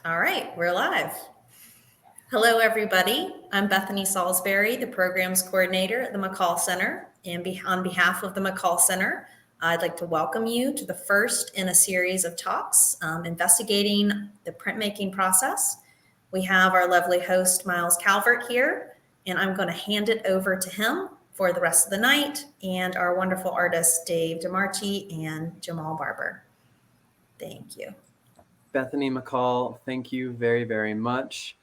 All right, we're live. Hello, everybody. I'm Bethany Salisbury, the programs coordinator at the McColl Center. And on behalf of the McColl Center, I'd like to welcome you to the first in a series of talks investigating the printmaking process. We have our lovely host, Myles Calvert, here, and I'm going to hand it over to him for the rest of the night, and our wonderful artists, Dave DiMarchi and Jamaal Barber. Thank you. Bethany McColl, thank you very, very much.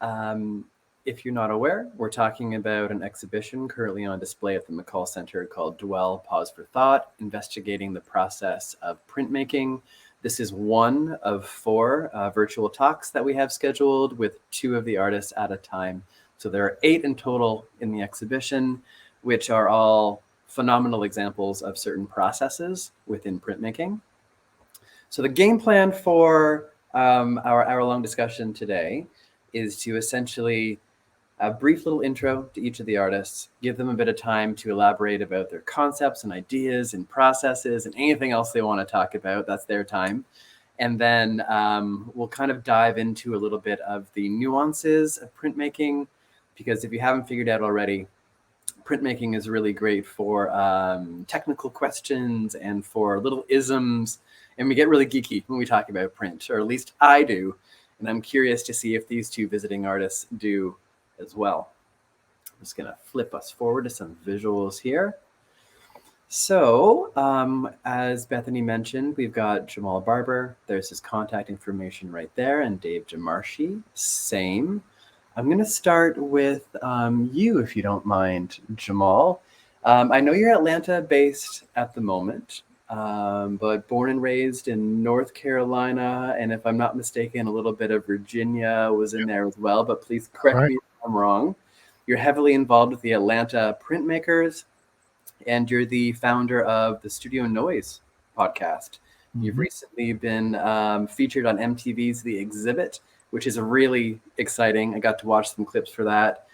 If you're not aware, we're talking about an exhibition currently on display at the McColl Center called Dwell, Pause for Thought, investigating the process of printmaking. This is one of four virtual talks that we have scheduled with two of the artists at a time. So there are 8 in total in the exhibition, which are all phenomenal examples of certain processes within printmaking. So the game plan for our hour-long discussion today is to essentially a brief little intro to each of the artists, give them a bit of time to elaborate about their concepts and ideas and processes and anything else they want to talk about. That's their time. And then we'll kind of dive into a little bit of the nuances of printmaking, because if you haven't figured out already, printmaking is really great for technical questions and for little isms. And we get really geeky when we talk about print, or at least I do. And I'm curious to see if these two visiting artists do as well. I'm just going to flip us forward to some visuals here. So as Bethany mentioned, we've got Jamaal Barber. There's his contact information right there. And Dave DiMarchi, same. I'm going to start with you, if you don't mind, Jamaal. I know you're Atlanta-based at the moment. But born and raised in North Carolina, and if I'm not mistaken, a little bit of Virginia was in there as well, but please correct me if I'm wrong. You're heavily involved with the Atlanta printmakers, and you're the founder of the Studio Noise podcast. Mm-hmm. You've recently been featured on MTV's The Exhibit, which is really exciting. I got to watch some clips for that.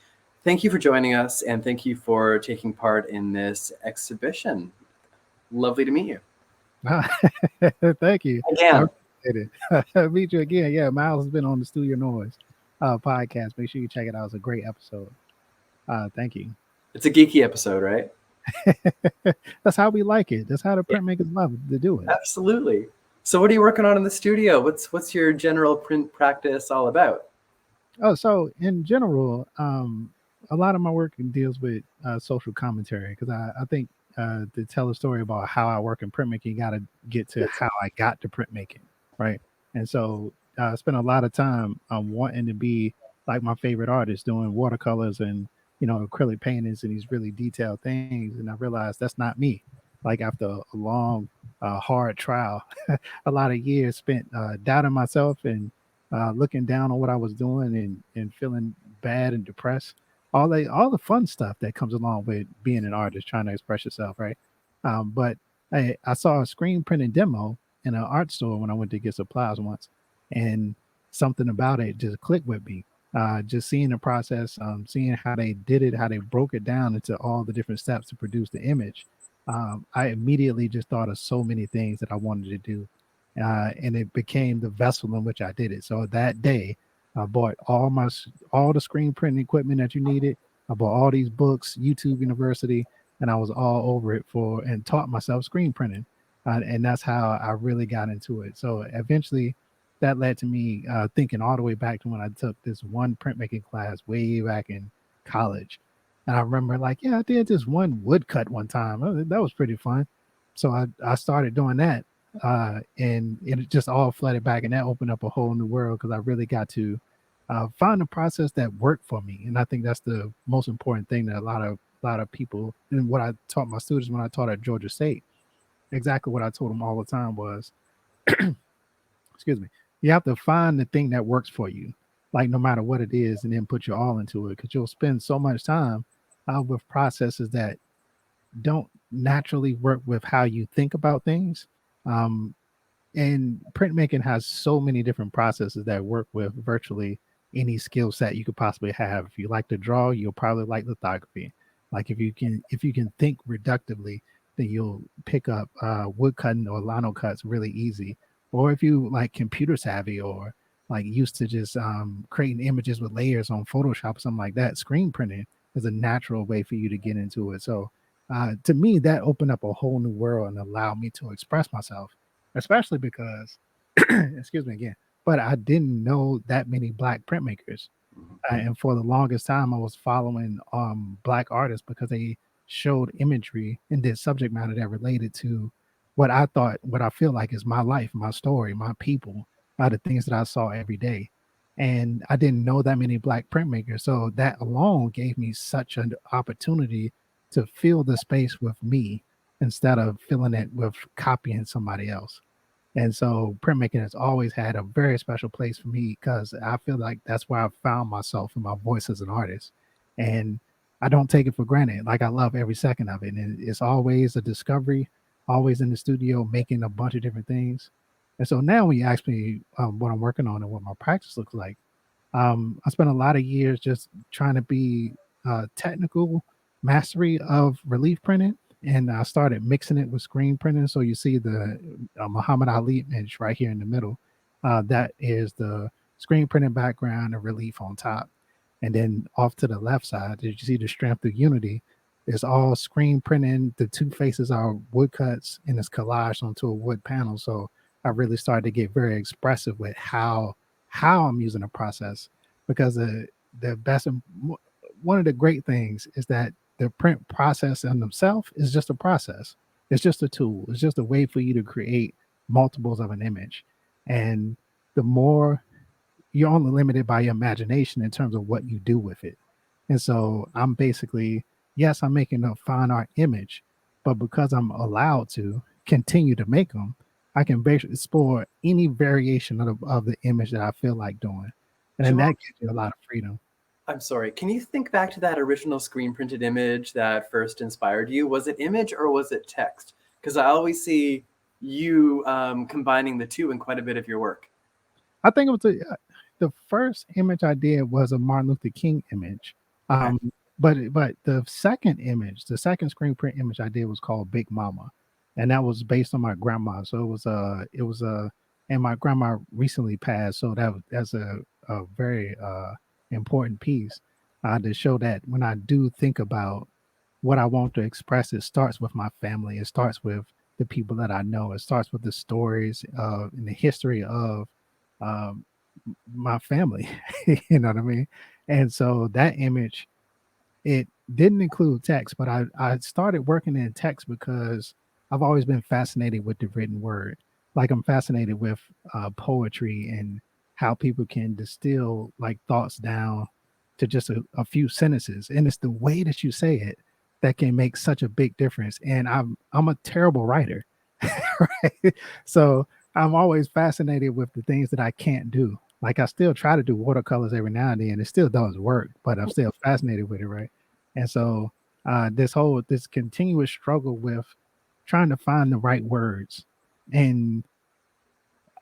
Thank you for joining us, and thank you for taking part in this exhibition. Lovely to meet you. Thank you. Again. Meet you again. Yeah, Myles has been on the Studio Noise podcast. Make sure you check it out. It's a great episode. Thank you. It's a geeky episode, right? That's how we like it. That's how the printmakers love to do it. Absolutely. So what are you working on in the studio? What's your general print practice all about? Oh, so in general, a lot of my work deals with social commentary, because I think to tell a story about how I work in printmaking, you got to get to how I got to printmaking, right? And so I spent a lot of time wanting to be like my favorite artist, doing watercolors and acrylic paintings and these really detailed things. And I realized that's not me. Like after a long, hard trial, a lot of years spent doubting myself and looking down on what I was doing and feeling bad and depressed. All the fun stuff that comes along with being an artist, trying to express yourself, right? But I saw a screen printing demo in an art store when I went to get supplies once, and something about it just clicked with me. Just seeing the process, seeing how they did it, how they broke it down into all the different steps to produce the image. I immediately just thought of so many things that I wanted to do, and it became the vessel in which I did it. So that day, I bought all the screen printing equipment that you needed. I bought all these books, YouTube University, and I was all over it and taught myself screen printing. And that's how I really got into it. So eventually that led to me thinking all the way back to when I took this one printmaking class way back in college. And I remember I did this one woodcut one time. That was pretty fun. So I started doing that. And it just all flooded back, and that opened up a whole new world, because I really got to find a process that worked for me. And I think that's the most important thing that a lot of people, and what I taught my students when I taught at Georgia State, exactly what I told them all the time was, excuse me, you have to find the thing that works for you, like no matter what it is, and then put your all into it, because you'll spend so much time with processes that don't naturally work with how you think about things. And printmaking has so many different processes that work with virtually any skill set you could possibly have. If you like to draw, you'll probably like lithography. Like if you can think reductively, then you'll pick up wood cutting or lino cuts really easy. Or if you like computer savvy or like used to just creating images with layers on Photoshop or something like that, screen printing is a natural way for you to get into it. So to me, that opened up a whole new world and allowed me to express myself, especially because, excuse me again, but I didn't know that many Black printmakers. And for the longest time, I was following Black artists because they showed imagery and did subject matter that related to what I feel like is my life, my story, my people, the things that I saw every day. And I didn't know that many Black printmakers. So that alone gave me such an opportunity to fill the space with me instead of filling it with copying somebody else. And so printmaking has always had a very special place for me because I feel like that's where I found myself and my voice as an artist. And I don't take it for granted. Like I love every second of it. And it's always a discovery, always in the studio making a bunch of different things. And so now when you ask me what I'm working on and what my practice looks like, I spent a lot of years just trying to be technical mastery of relief printing, and I started mixing it with screen printing. So you see the Muhammad Ali image right here in the middle. That is the screen printing background and relief on top. And then off to the left side, did you see the strength of unity? It's all screen printing. The two faces are woodcuts and it's collaged onto a wood panel. So I really started to get very expressive with how I'm using the process because the best one of the great things is that the print process in themselves is just a process. It's just a tool. It's just a way for you to create multiples of an image. And the more you're only limited by your imagination in terms of what you do with it. And so I'm basically, yes, I'm making a fine art image, but because I'm allowed to continue to make them, I can basically explore any variation of the image that I feel like doing. And then Jamal, that gives you a lot of freedom. I'm sorry. Can you think back to that original screen printed image that first inspired you? Was it image or was it text? Because I always see you combining the two in quite a bit of your work. I think it was the first image I did was a Martin Luther King image. Okay. But the second image, the second screen print image I did was called Big Mama, and that was based on my grandma. So it was a and my grandma recently passed, so that's a very important piece to show that when I do think about what I want to express, it starts with my family. It starts with the people that I know. It starts with the stories and the history of um, my family. You know what I mean? And so that image, it didn't include text, but I started working in text because I've always been fascinated with the written word. Like I'm fascinated with poetry and how people can distill like thoughts down to just a few sentences. And it's the way that you say it that can make such a big difference. And I'm a terrible writer, right? So I'm always fascinated with the things that I can't do. Like I still try to do watercolors every now and then. It still does work, but I'm still fascinated with it, right? And so this continuous struggle with trying to find the right words, and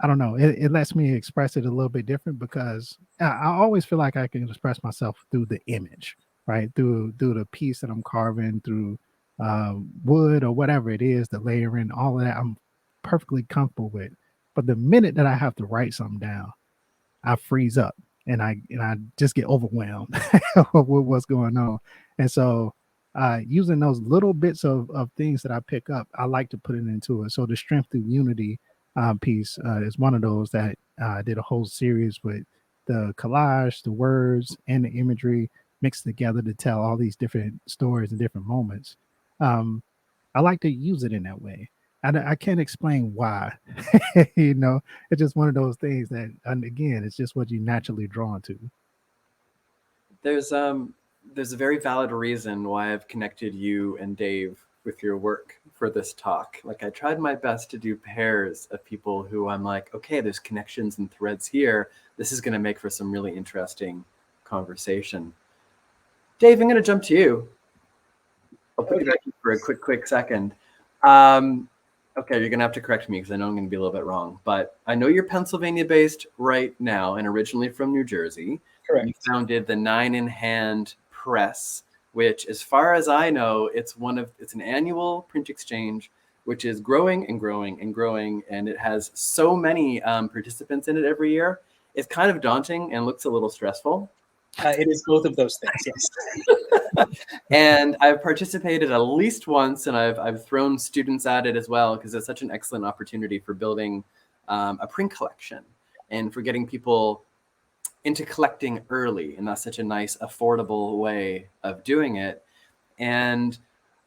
I don't know, it lets me express it a little bit different because I always feel like I can express myself through the image, right? Through the piece that I'm carving, through wood or whatever it is, the layering, all of that, I'm perfectly comfortable with. But the minute that I have to write something down, I freeze up and I just get overwhelmed with what's going on. And so using those little bits of things that I pick up, I like to put it into it. So the strength through unity piece is one of those that I did a whole series with the collage, the words, and the imagery mixed together to tell all these different stories and different moments. Um, I like to use it in that way. I can't explain why. You know, it's just one of those things that, and again, it's just what you naturally drawn to. There's a very valid reason why I've connected you and Dave with your work for this talk. Like I tried my best to do pairs of people who I'm like, okay, there's connections and threads here. This is going to make for some really interesting conversation. Dave, I'm going to jump to you. I'll put you back for a quick second. Okay, you're going to have to correct me because I know I'm going to be a little bit wrong. But I know you're Pennsylvania-based right now and originally from New Jersey. Correct. You founded the Nine in Hand Press, which, as far as I know, it's an annual print exchange, which is growing and growing and growing, and it has so many participants in it every year. it's kind of daunting and looks a little stressful. It is both of those things, yes. And I've participated at least once, and I've thrown students at it as well, because it's such an excellent opportunity for building a print collection and for getting people into collecting early. And that's such a nice, affordable way of doing it. And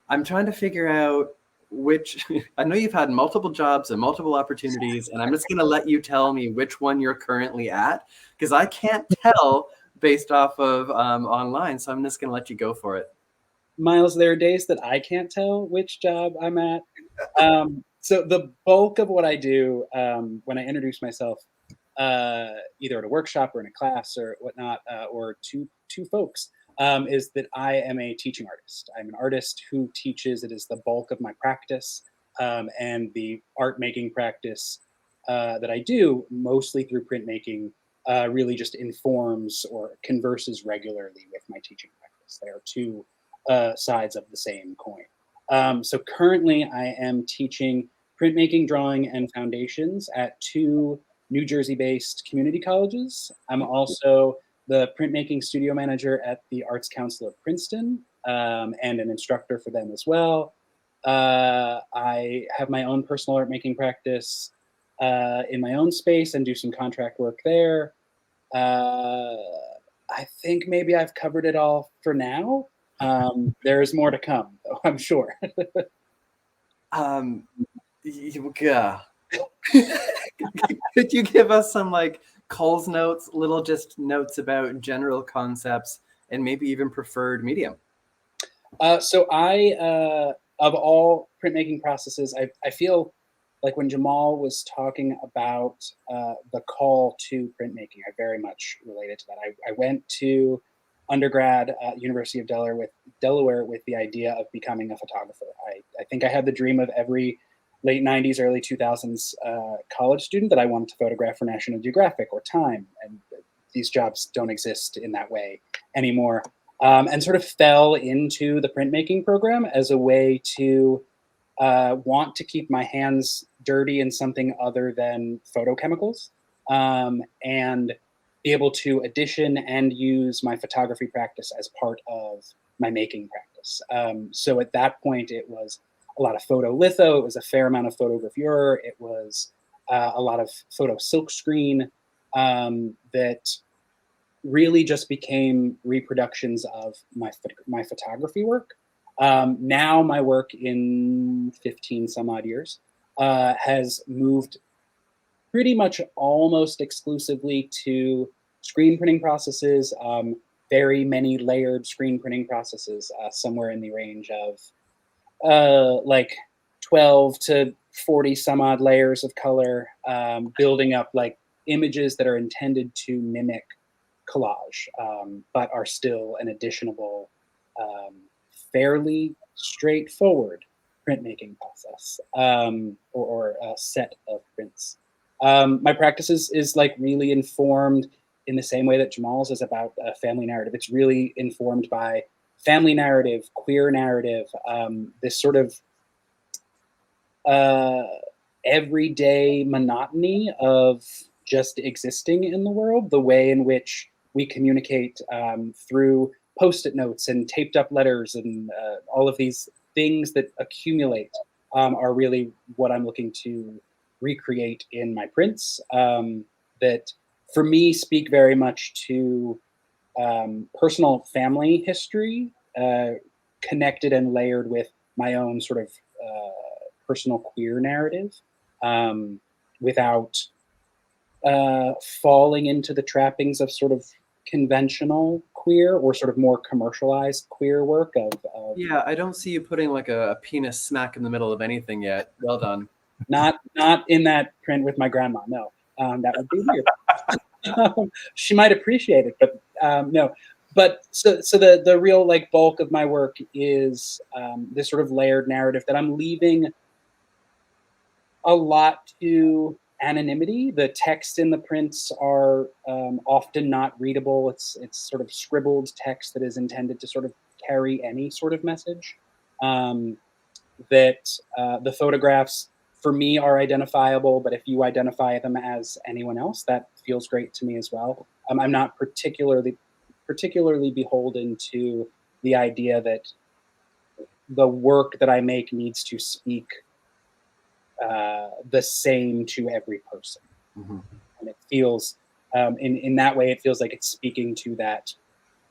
I'm trying to figure out which, I know you've had multiple jobs and multiple opportunities, and I'm just going to let you tell me which one you're currently at, because I can't tell based off of online. So I'm just going to let you go for it. Myles, there are days that I can't tell which job I'm at. So the bulk of what I do when I introduce myself, either at a workshop or in a class or whatnot, or to folks, is that I am a teaching artist. I'm an artist who teaches. It is the bulk of my practice, and the art making practice that I do, mostly through printmaking, really just informs or converses regularly with my teaching practice. They are two sides of the same coin. So currently I am teaching printmaking, drawing, and foundations at two New Jersey-based community colleges. I'm also the printmaking studio manager at the Arts Council of Princeton, and an instructor for them as well. I have my own personal art making practice in my own space and do some contract work there. I think maybe I've covered it all for now. There is more to come, though, I'm sure. Yeah. Could you give us some like Cole's notes, little just notes about general concepts and maybe even preferred medium? So I, of all printmaking processes, I feel like when Jamaal was talking about the call to printmaking, I very much related to that. I went to undergrad at University of Delaware with the idea of becoming a photographer. I think I had the dream of every late 90s, early 2000s college student that I wanted to photograph for National Geographic or Time. And these jobs don't exist in that way anymore. And sort of fell into the printmaking program as a way to want to keep my hands dirty in something other than photochemicals, and be able to audition and use my photography practice as part of my making practice. So at that point, it was a lot of photo litho. It was a fair amount of photogravure. It was a lot of photo silkscreen that really just became reproductions of my photography work. Now my work in 15 some odd years has moved pretty much almost exclusively to screen printing processes, very many layered screen printing processes, somewhere in the range of like 12 to 40 some odd layers of color, building up like images that are intended to mimic collage, but are still an additionable, fairly straightforward printmaking process, or a set of prints. My practice is like really informed in the same way that Jamaal's is about a family narrative. It's really informed by family narrative, queer narrative, this sort of everyday monotony of just existing in the world, the way in which we communicate through Post-it notes and taped up letters and all of these things that accumulate are really what I'm looking to recreate in my prints, that for me speak very much to personal family history, connected and layered with my own sort of personal queer narrative, without falling into the trappings of sort of conventional queer or sort of more commercialized queer work of Yeah, I don't see you putting like a penis smack in the middle of anything yet. Well done. not in that print with my grandma. No, that would be weird. She might appreciate it, but no. But so the real like bulk of my work is this sort of layered narrative that I'm leaving a lot to anonymity. The text in the prints are often not readable. It's sort of scribbled text that is intended to sort of carry any sort of message. That the photographs for me are identifiable, but if you identify them as anyone else, that feels great to me as well. I'm not particularly beholden to the idea that the work that I make needs to speak the same to every person. Mhm. And it feels, in that way, it feels like it's speaking to that,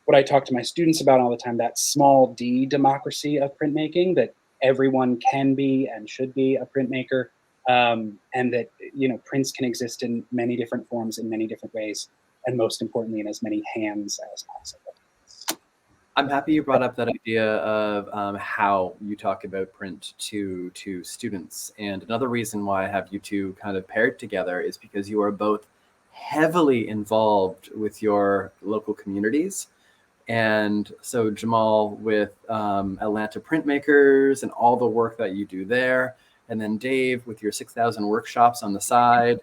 what I talk to my students about all the time, that small d democracy of printmaking, that everyone can be and should be a printmaker, and that, prints can exist in many different forms, in many different ways, and most importantly, in as many hands as possible. I'm happy you brought up that idea of how you talk about print to students. And another reason why I have you two kind of paired together is because you are both heavily involved with your local communities. And so Jamaal with Atlanta Printmakers and all the work that you do there, and then Dave with your 6,000 workshops on the side.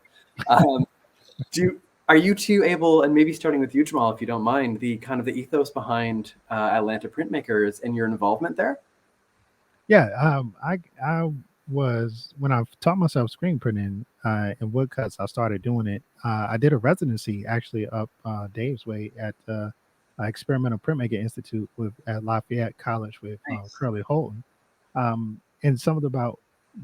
Are you two able, and maybe starting with you, Jamaal, if you don't mind, the kind of the ethos behind Atlanta Printmakers and your involvement there? Yeah, I was, when I taught myself screen printing and woodcuts, I started doing it. I did a residency actually up Dave's way at Experimental Printmaking Institute at Lafayette College with Nice. Curly Holton. And something about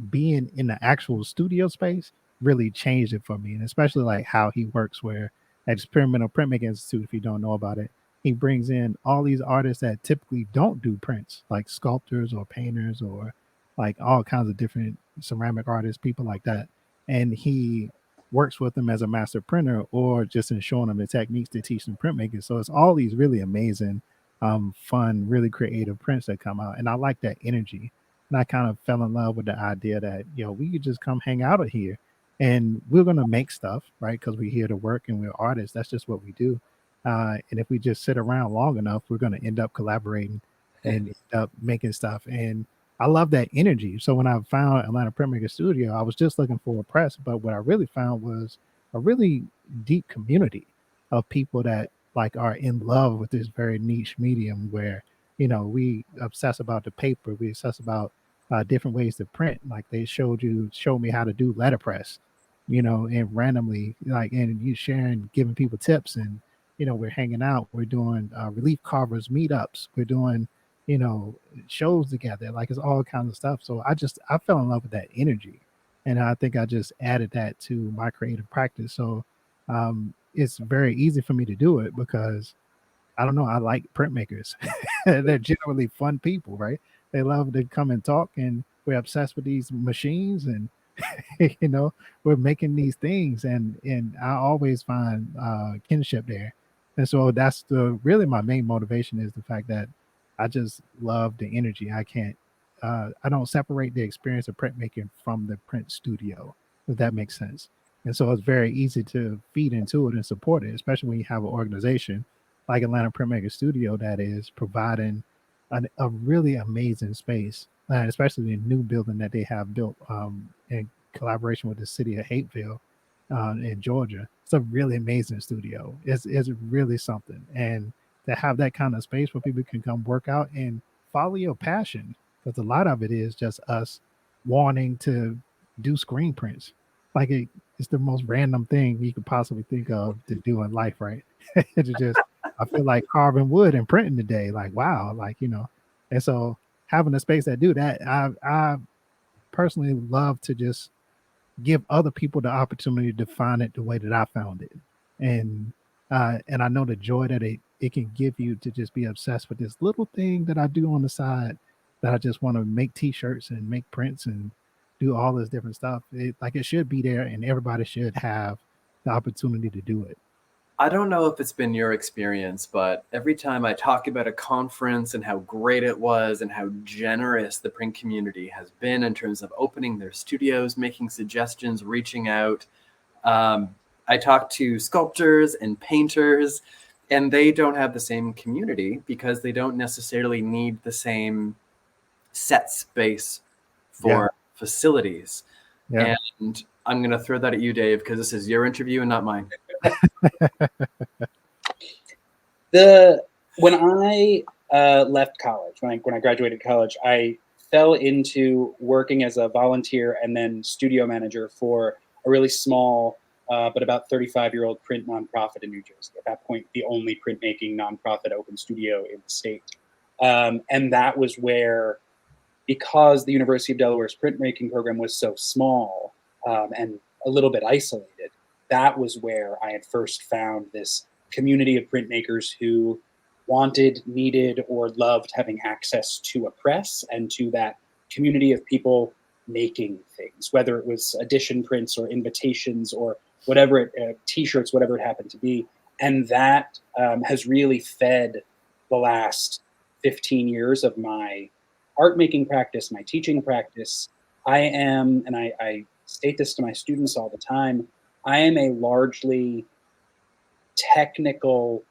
being in the actual studio space really changed it for me, and especially like how he works. Where at Experimental Printmaking Institute, if you don't know about it, he brings in all these artists that typically don't do prints, like sculptors or painters or like all kinds of different ceramic artists, people like that. And he works with them as a master printer or just in showing them the techniques to teach them printmaking. So it's all these really amazing, fun, really creative prints that come out. And I like that energy. And I kind of fell in love with the idea that, we could just come hang out here and we're going to make stuff, right? Because we're here to work and we're artists. That's just what we do. And if we just sit around long enough, we're going to end up collaborating and end up making stuff. And I love that energy. So when I found Atlanta Printmaker Studio, I was just looking for a press, but what I really found was a really deep community of people that like are in love with this very niche medium where, we obsess about the paper, we obsess about different ways to print. Like they showed me how to do letterpress, and randomly like, and you sharing, giving people tips, and we're hanging out, we're doing relief carvers meetups, we're doing shows together, like it's all kinds of stuff. So I fell in love with that energy, and I think I just added that to my creative practice. So it's very easy for me to do it because I don't know, I like printmakers. They're generally fun people, right? They love to come and talk, and we're obsessed with these machines, and we're making these things, and I always find kinship there. And so that's really my main motivation, is the fact that I just love the energy. I don't separate the experience of printmaking from the print studio, if that makes sense. And so it's very easy to feed into it and support it, especially when you have an organization like Atlanta Printmaker Studio that is providing a really amazing space, especially the new building that they have built in collaboration with the city of Hateville in Georgia. It's a really amazing studio. It's really something. And to have that kind of space where people can come work out and follow your passion, because a lot of it is just us wanting to do screen prints. Like it's the most random thing you could possibly think of to do in life, right? To just, I feel like carving wood and printing today, like wow, like and so having a space that do that, I personally love to just give other people the opportunity to find it the way that I found it. And I know the joy that it can give you to just be obsessed with this little thing that I do on the side, that I just want to make t-shirts and make prints and do all this different stuff. It should be there, and everybody should have the opportunity to do it. I don't know if it's been your experience, but every time I talk about a conference and how great it was and how generous the print community has been in terms of opening their studios, making suggestions, reaching out, I talk to sculptors and painters, and they don't have the same community because they don't necessarily need the same set space for facilities. Yeah. And I'm going to throw that at you, Dave, because this is your interview and not mine. When I left college, when I graduated college, I fell into working as a volunteer and then studio manager for a really small, but about 35-year-old print nonprofit in New Jersey. At that point, the only printmaking nonprofit open studio in the state. And that was where, because the University of Delaware's printmaking program was so small and a little bit isolated, that was where I had first found this community of printmakers who wanted, needed, or loved having access to a press and to that community of people making things, whether it was edition prints or invitations or whatever, t-shirts, whatever it happened to be. And that has really fed the last 15 years of my art making practice, my teaching practice. I am, and I state this to my students all the time, I am a largely technical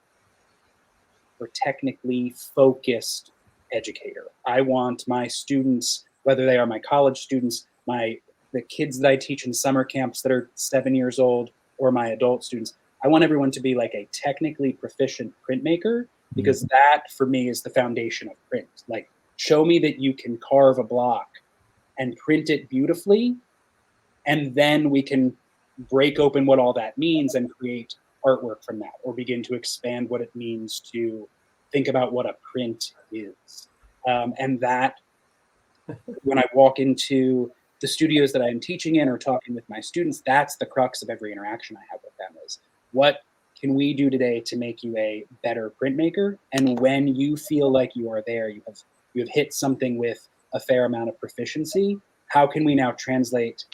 or technically focused educator. I want my students, whether they are my college students, the kids that I teach in summer camps that are 7 years old, or my adult students, I want everyone to be like a technically proficient printmaker, because that for me is the foundation of print. Like, show me that you can carve a block and print it beautifully, and then we can break open what all that means and create artwork from that, or begin to expand what it means to think about what a print is. And that, when I walk into the studios that I'm teaching in or talking with my students, that's the crux of every interaction I have with them, is what can we do today to make you a better printmaker? And when you feel like you are there, you have hit something with a fair amount of proficiency, how can we now translate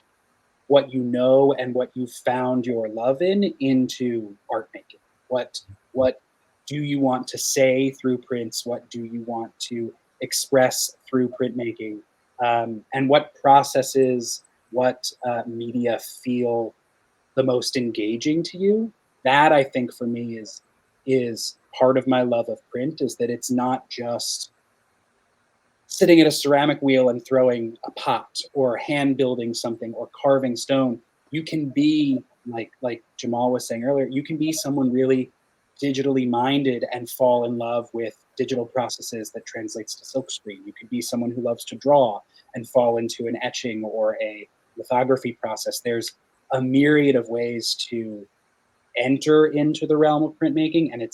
what you know and what you've found your love in into art making? What do you want to say through prints? What do you want to express through printmaking? And what processes, what media feel the most engaging to you? That, I think, for me is part of my love of print, is that it's not just sitting at a ceramic wheel and throwing a pot, or hand building something, or carving stone. You can be, like Jamaal was saying earlier, you can be someone really digitally minded and fall in love with digital processes that translates to silkscreen. You could be someone who loves to draw and fall into an etching or a lithography process. There's a myriad of ways to enter into the realm of printmaking, and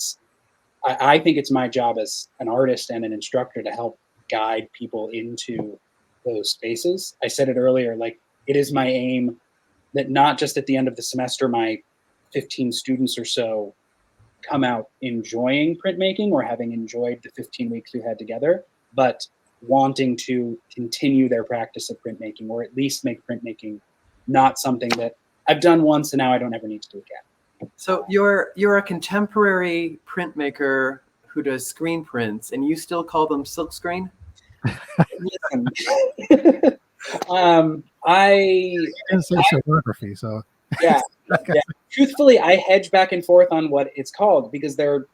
I think it's my job as an artist and an instructor to help guide people into those spaces. I said it earlier, like, it is my aim that not just at the end of the semester, my 15 students or so come out enjoying printmaking or having enjoyed the 15 weeks we had together, but wanting to continue their practice of printmaking, or at least make printmaking not something that I've done once and now I don't ever need to do again. So you're a contemporary printmaker who does screen prints, and you still call them silkscreen? I didn't say photography, so yeah. Truthfully, I hedge back and forth on what it's called, because they're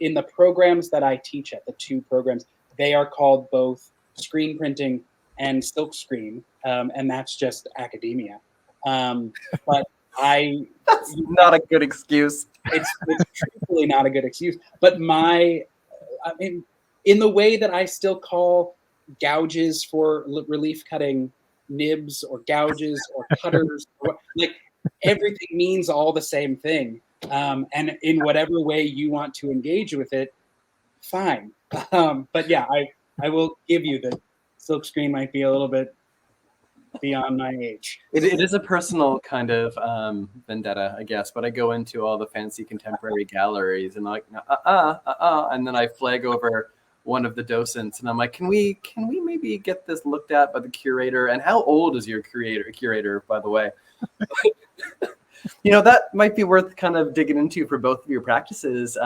in the programs that I teach at, the two programs, they are called both screen printing and silkscreen, and that's just academia. But that's not a good excuse. It's truthfully not a good excuse. But I mean, in the way that I still call gouges for relief cutting nibs, or gouges or cutters, like, everything means all the same thing. And in whatever way you want to engage with it, fine. But yeah, I will give you that silkscreen might be a little bit beyond my age. It is a personal kind of vendetta, I guess. But I go into all the fancy contemporary galleries and like, and then I flag over one of the docents and I'm like, can we maybe get this looked at by the curator? And how old is your curator, by the way? That might be worth kind of digging into for both of your practices.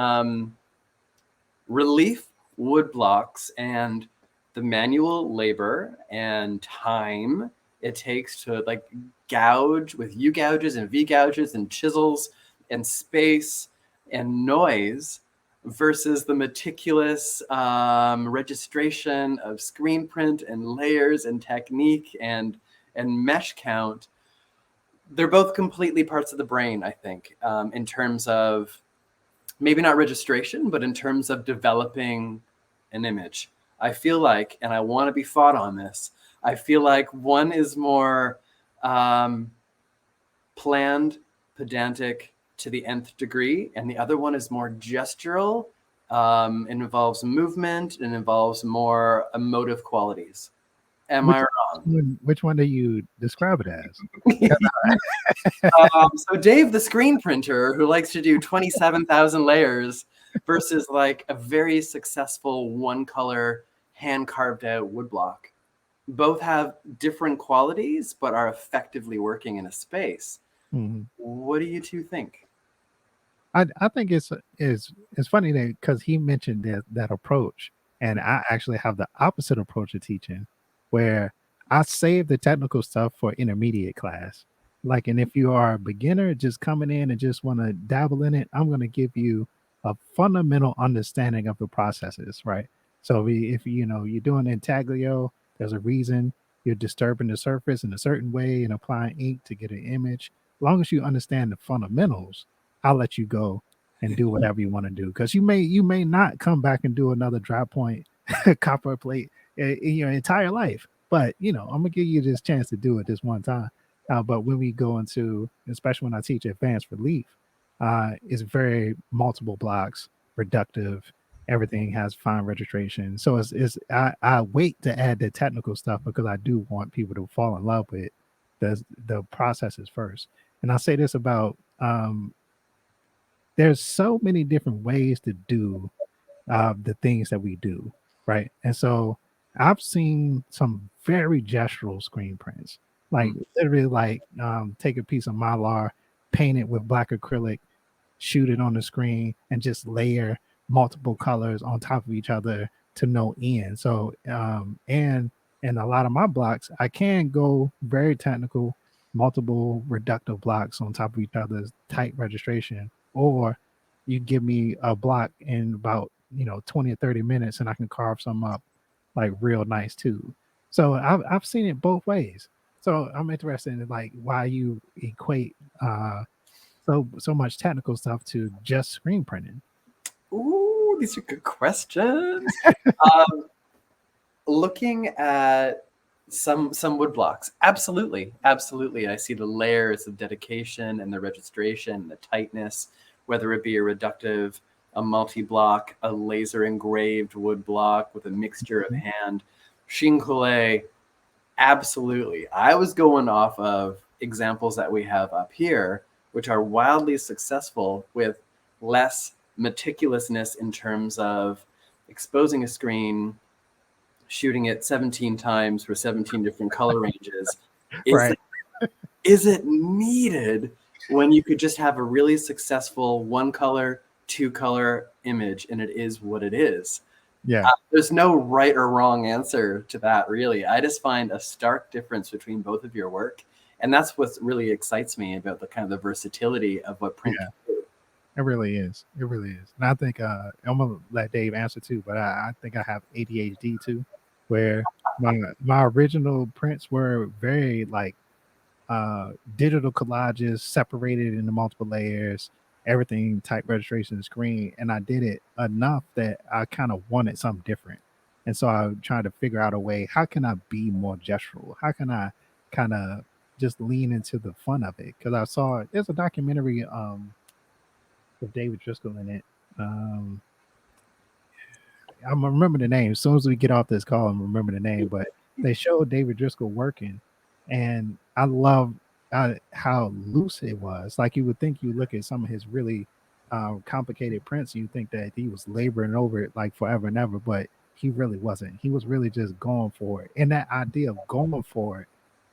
Relief wood blocks and the manual labor and time it takes to like gouge with U gouges and V gouges and chisels and space and noise, versus the meticulous registration of screen print and layers and technique and mesh count. They're both completely parts of the brain, I think, in terms of maybe not registration, but in terms of developing an image. I feel like, and I want to be fought on this, I feel like one is more planned, pedantic to the nth degree, and the other one is more gestural. It involves movement and involves more emotive qualities. Am I wrong? Which one do you describe it as? So Dave, the screen printer who likes to do 27,000 layers versus like a very successful one color hand carved out woodblock. Both have different qualities, but are effectively working in a space. Mm-hmm. What do you two think? I think it's funny that because he mentioned that approach, and I actually have the opposite approach of teaching, where I save the technical stuff for intermediate class. Like, and if you are a beginner just coming in and just want to dabble in it, I'm going to give you a fundamental understanding of the processes, right? So if you know you're doing intaglio, there's a reason you're disturbing the surface in a certain way and applying ink to get an image. As long as you understand the fundamentals, I'll let you go and do whatever you want to do, because you may not come back and do another dry point copper plate in your entire life. But I'm gonna give you this chance to do it this one time. But when we go into, especially when I teach advanced relief, it's very multiple blocks, reductive. Everything has fine registration. So I wait to add the technical stuff because I do want people to fall in love with the processes first. And I'll say this about there's so many different ways to do the things that we do, right? And so I've seen some very gestural screen prints, like literally like take a piece of mylar, paint it with black acrylic, shoot it on the screen, and just layer multiple colors on top of each other to no end. So and in a lot of my blocks, I can go very technical, multiple reductive blocks on top of each other's tight registration, or you give me a block in about 20 or 30 minutes and I can carve some up like real nice too. So I've seen it both ways. So I'm interested in like why you equate so much technical stuff to just screen printing. Ooh, these are good questions. Looking at some wood blocks, absolutely. I see the layers of dedication and the registration, the tightness, whether it be a reductive, a multi-block, a laser engraved wood block with a mixture of hand, chine coulée. Absolutely. I was going off of examples that we have up here, which are wildly successful with less meticulousness in terms of exposing a screen, shooting it 17 times for 17 different color ranges. Right. Is it needed when you could just have a really successful one color, two color image, and it is what it is? Yeah. There's no right or wrong answer to that, really. I just find a stark difference between both of your work. And that's what really excites me about the kind of the versatility of what print can do. It really is. It really is. And I think I'm gonna let Dave answer too, but I think I have ADHD too, where my original prints were very like digital collages separated into multiple layers, everything type registration screen, and I did it enough that I kind of wanted something different. And so I tried to figure out a way, how can I be more gestural? How can I kind of just lean into the fun of it? Because I saw there's a documentary with David Driscoll in it. I'm gonna remember the name as soon as we get off this call and remember the name, but they showed David Driscoll working, and I love how loose it was. Like you would think, you look at some of his really complicated prints, you think that he was laboring over it like forever and ever, but he really wasn't. He was really just going for it. And that idea of going for it,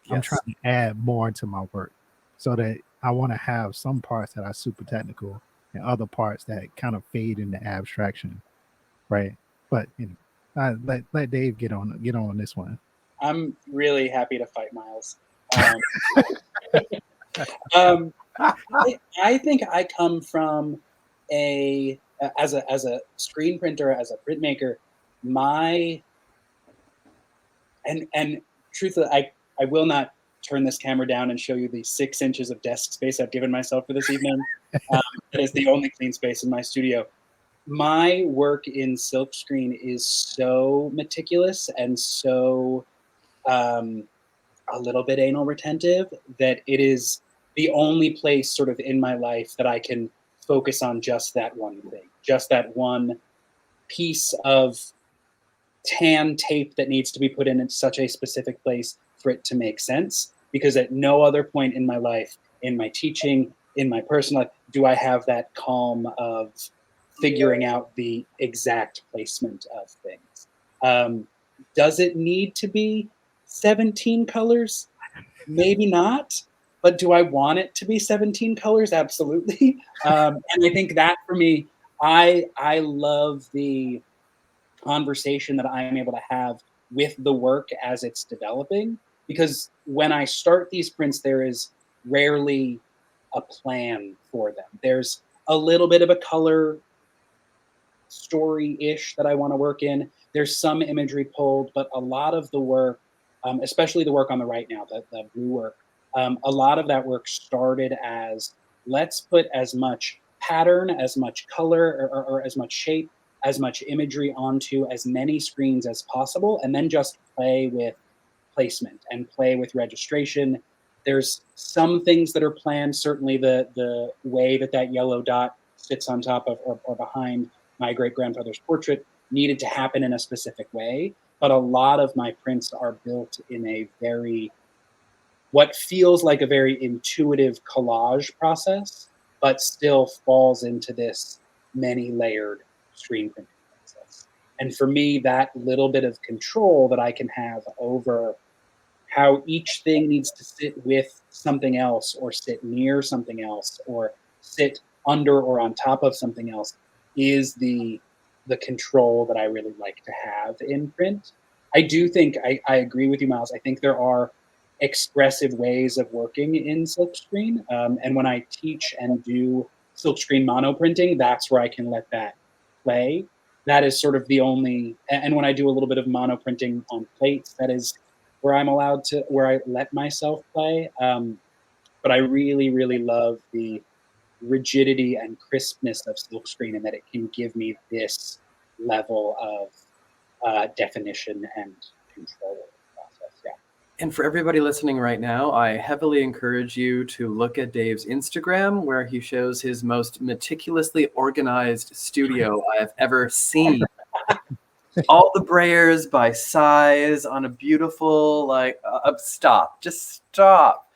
yes. I'm trying to add more into my work so that I want to have some parts that are super technical and other parts that kind of fade into abstraction, right? But let Dave get on this one. I'm really happy to fight Myles. I think I come from as a screen printer, as a printmaker, and truthfully, I will not turn this camera down and show you the 6 inches of desk space I've given myself for this evening. That is the only clean space in my studio. my work in silkscreen is so meticulous and so a little bit anal retentive that it is the only place sort of in my life that I can focus on just that one thing, just that one piece of tan tape that needs to be put in such a specific place for it to make sense. Because at no other point in my life, in my teaching, in my personal life, do I have that calm of figuring out the exact placement of things. Does it need to be 17 colors? Maybe not. But do I want it to be 17 colors? Absolutely. And I think that for me, I love the conversation that I'm able to have with the work as it's developing. Because when I start these prints, there is rarely a plan for them. There's a little bit of a color story-ish that I want to work in. There's some imagery pulled, but a lot of the work, especially the work on the right now, the blue work, a lot of that work started as let's put as much pattern, as much color, or as much shape, as much imagery onto as many screens as possible, and then just play with placement and play with registration. There's some things that are planned. Certainly, the way that yellow dot sits on top of or behind my great grandfather's portrait needed to happen in a specific way. But a lot of my prints are built in a very what feels like a very intuitive collage process, but still falls into this many layered screen printing process. And for me, that little bit of control that I can have over how each thing needs to sit with something else or sit near something else or sit under or on top of something else is the control that I really like to have in print. I do think I agree with you, Myles. I think there are expressive ways of working in silkscreen. And when I teach and do silkscreen mono printing, that's where I can let that play. That is sort of the only, and when I do a little bit of mono printing on plates, that is where I'm allowed to, where I let myself play. But I really, really love the rigidity and crispness of silkscreen and that it can give me this level of definition and control of the process. Yeah. And for everybody listening right now, I heavily encourage you to look at Dave's Instagram, where he shows his most meticulously organized studio I've ever seen. All the brayers by size on a beautiful, just stop.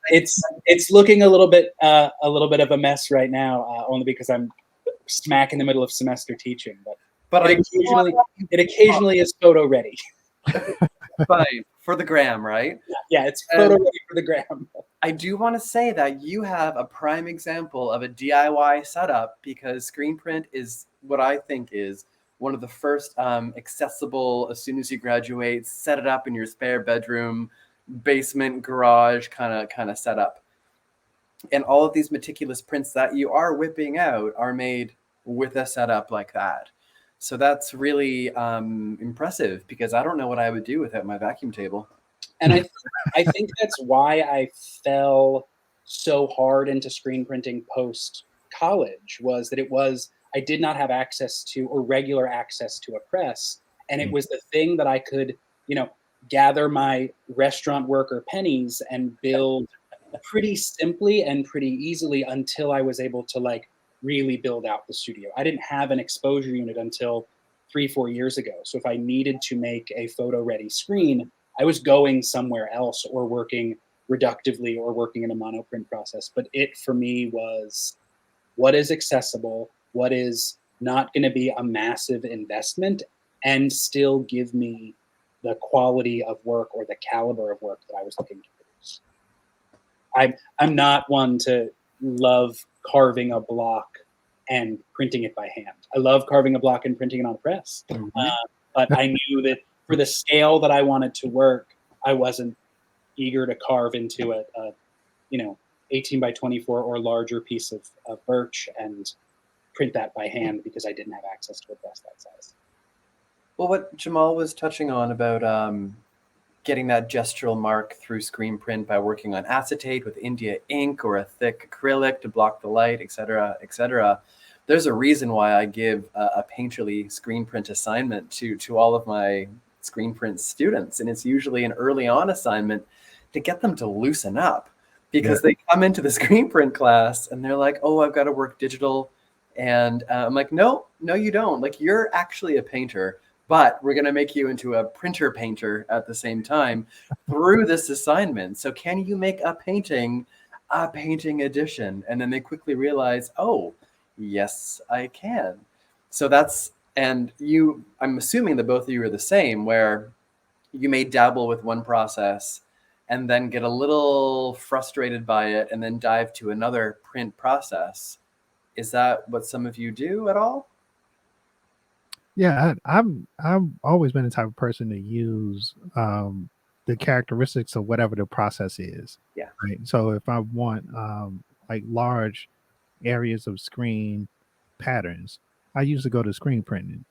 It's looking a little bit of a mess right now, only because I'm smack in the middle of semester teaching. But it occasionally is photo ready. Fine for the gram, right? Yeah, it's photo ready for the gram. I do want to say that you have a prime example of a DIY setup, because screen print is what I think is one of the first accessible, as soon as you graduate, set it up in your spare bedroom, basement, garage kind of setup. And all of these meticulous prints that you are whipping out are made with a setup like that. So that's really impressive, because I don't know what I would do without my vacuum table. And I think that's why I fell so hard into screen printing post college, was that I did not have access to, or regular access to, a press. And it was the thing that I could, gather my restaurant worker pennies and build pretty simply and pretty easily until I was able to really build out the studio. I didn't have an exposure unit until 3-4 years ago. So if I needed to make a photo ready screen, I was going somewhere else or working reductively or working in a monoprint process. But it for me was what is accessible, what is not going to be a massive investment, and still give me the quality of work or the caliber of work that I was looking to produce. I'm not one to love carving a block and printing it by hand. I love carving a block and printing it on a press. But I knew that for the scale that I wanted to work, I wasn't eager to carve into a 18 by 24 or larger piece of birch and print that by hand, because I didn't have access to a press that size. Well, what Jamaal was touching on about getting that gestural mark through screen print by working on acetate with India ink or a thick acrylic to block the light, etc., etc. there's a reason why I give a painterly screen print assignment to all of my screen print students. And it's usually an early on assignment to get them to loosen up, because they come into the screen print class and they're like, oh, I've got to work digital. And I'm like, no, you don't. Like, you're actually a painter, but we're going to make you into a printer painter at the same time through this assignment. So can you make a painting edition? And then they quickly realize, oh, yes, I can. So that's, and you, I'm assuming that both of you are the same, where you may dabble with one process and then get a little frustrated by it and then dive to another print process. Is that what some of you do at all? Yeah, I've always been the type of person to use the characteristics of whatever the process is. Yeah. Right. So if I want like large areas of screen patterns, I usually go to screen printing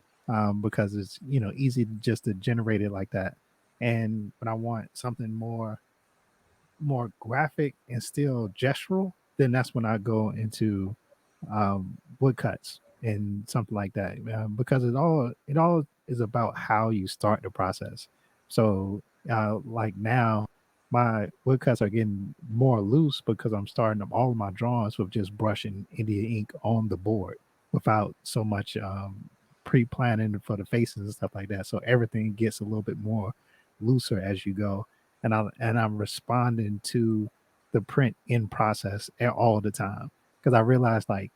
because it's easy just to generate it like that. And when I want something more graphic and still gestural, then that's when I go into woodcuts and something like that, because it all is about how you start the process. So like now, my woodcuts are getting more loose because I'm starting up all of my drawings with just brushing India ink on the board without so much pre-planning for the faces and stuff like that. So everything gets a little bit more looser as you go, and I'm responding to the print in process all the time, because I realized, like,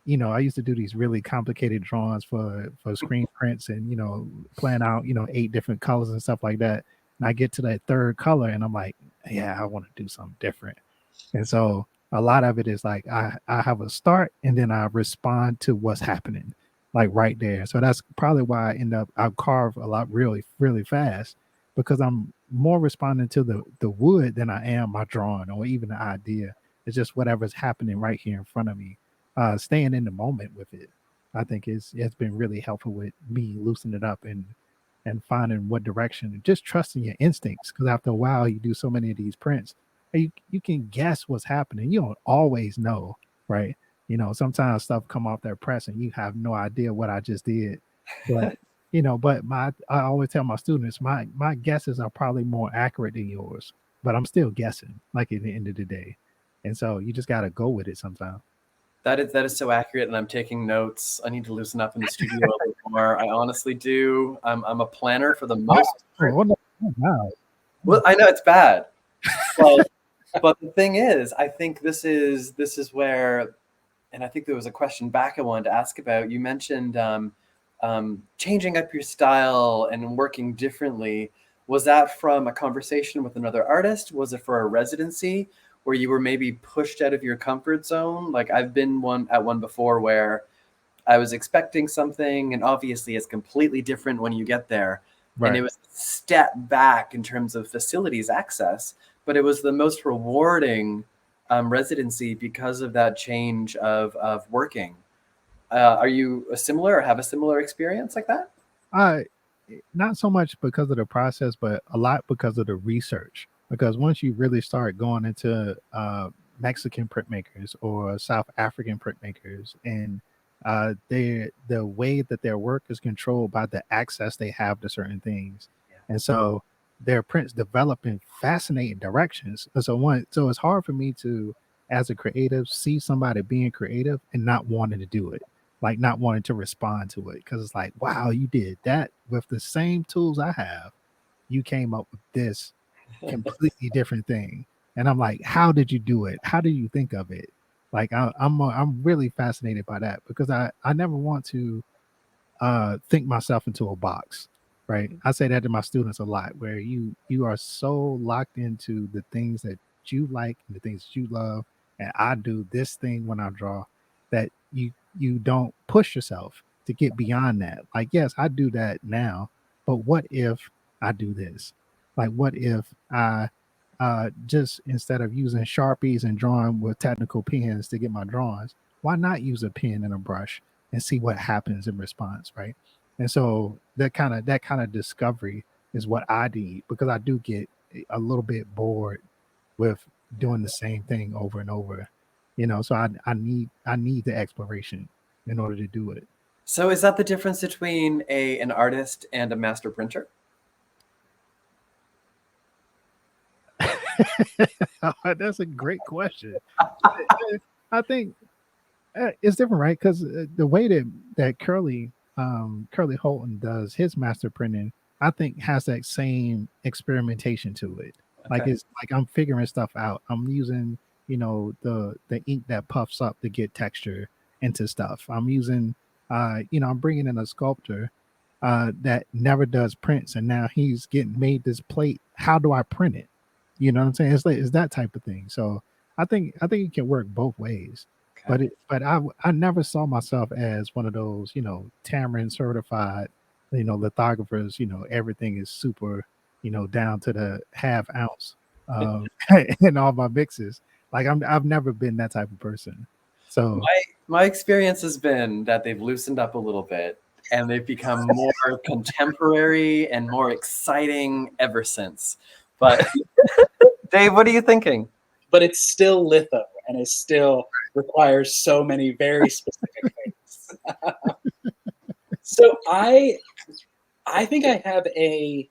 I used to do these really complicated drawings for screen prints and plan out 8 different colors and stuff like that, and I get to that third color and I'm like, yeah, I want to do something different. And so a lot of it is like I have a start and then I respond to what's happening like right there. So that's probably why I carve a lot really, really fast, because I'm more responding to the wood than I am my drawing or even the idea. It's just whatever's happening right here in front of me. Staying in the moment with it, I think it's been really helpful with me loosening it up and finding what direction, and just trusting your instincts. Because after a while, you do so many of these prints, you can guess what's happening. You don't always know, right? Sometimes stuff come off that press and you have no idea what I just did. But but I always tell my students, my guesses are probably more accurate than yours, but I'm still guessing, like, at the end of the day. And so you just got to go with it sometimes. That is so accurate, and I'm taking notes. I need to loosen up in the studio a little more. I honestly do. I'm a planner for the most part. Oh, no. Wow. Well, I know it's bad, but the thing is, I think this is where, and I think there was a question back I wanted to ask about. You mentioned changing up your style and working differently. Was that from a conversation with another artist? Was it for a residency where you were maybe pushed out of your comfort zone? Like, I've been at one before where I was expecting something, and obviously it's completely different when you get there. Right. And it was a step back in terms of facilities access, but it was the most rewarding residency because of that change of working. Are you similar or have a similar experience like that? Not so much because of the process, but a lot because of the research. Because once you really start going into Mexican printmakers or South African printmakers, and the way that their work is controlled by the access they have to certain things, and so their prints develop in fascinating directions. And so it's hard for me to, as a creative, see somebody being creative and not wanting to do it, like not wanting to respond to it, because it's like, wow, you did that with the same tools I have. You came up with this completely different thing, and I'm like, how did you do it? How do you think of it? Like, I'm really fascinated by that, because I never want to think myself into a box, right? I say that to my students a lot, where you are so locked into the things that you like and the things that you love, and I do this thing when I draw, that you don't push yourself to get beyond that. Like, yes, I do that now, but what if I do this? Like, what if I just, instead of using Sharpies and drawing with technical pens to get my drawings, why not use a pen and a brush and see what happens in response, right? And so that kind of discovery is what I need, because I do get a little bit bored with doing the same thing over and over, so I need the exploration. in order to do it. So is that the difference between an artist and a master printer? That's a great question. I think it's different, right? Because the way that Curly Holton does his master printing, I think has that same experimentation to it. Like Okay. it's like I'm figuring stuff out. I'm using, the ink that puffs up to get texture into stuff. I'm using, I'm bringing in a sculptor that never does prints, and now he's getting made this plate. How do I print it? You know what I'm saying? It's that type of thing. So I think it can work both ways. Okay. But I never saw myself as one of those, Tamarind certified, lithographers. Everything is super, down to the half ounce in all my mixes. Like I've never been that type of person. So My experience has been that they've loosened up a little bit and they've become more contemporary and more exciting ever since. But Dave, what are you thinking? But it's still litho, and it still requires so many very specific things. So I think I have a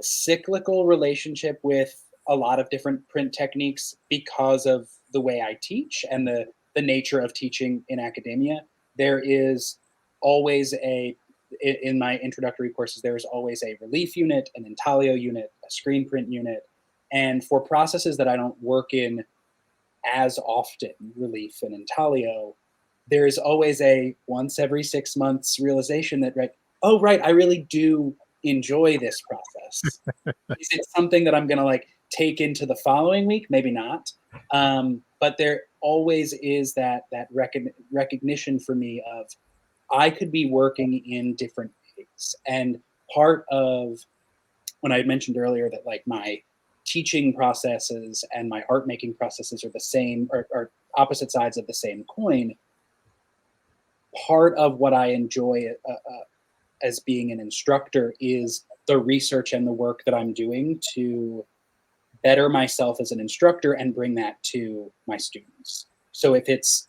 cyclical relationship with a lot of different print techniques because of the way I teach and the nature of teaching in academia. There is always in my introductory courses, there is always a relief unit, an intaglio unit, a screen print unit. And for processes that I don't work in as often, relief and intaglio, there is always a once every 6 months realization that, right, oh, right, I really do enjoy this process. Is it something that I'm going to like take into the following week? Maybe not. But there always is that recognition for me of I could be working in different ways. And part of when I mentioned earlier that like my teaching processes and my art making processes are the same or opposite sides of the same coin, part of what I enjoy as being an instructor is the research and the work that I'm doing to better myself as an instructor and bring that to my students. So if it's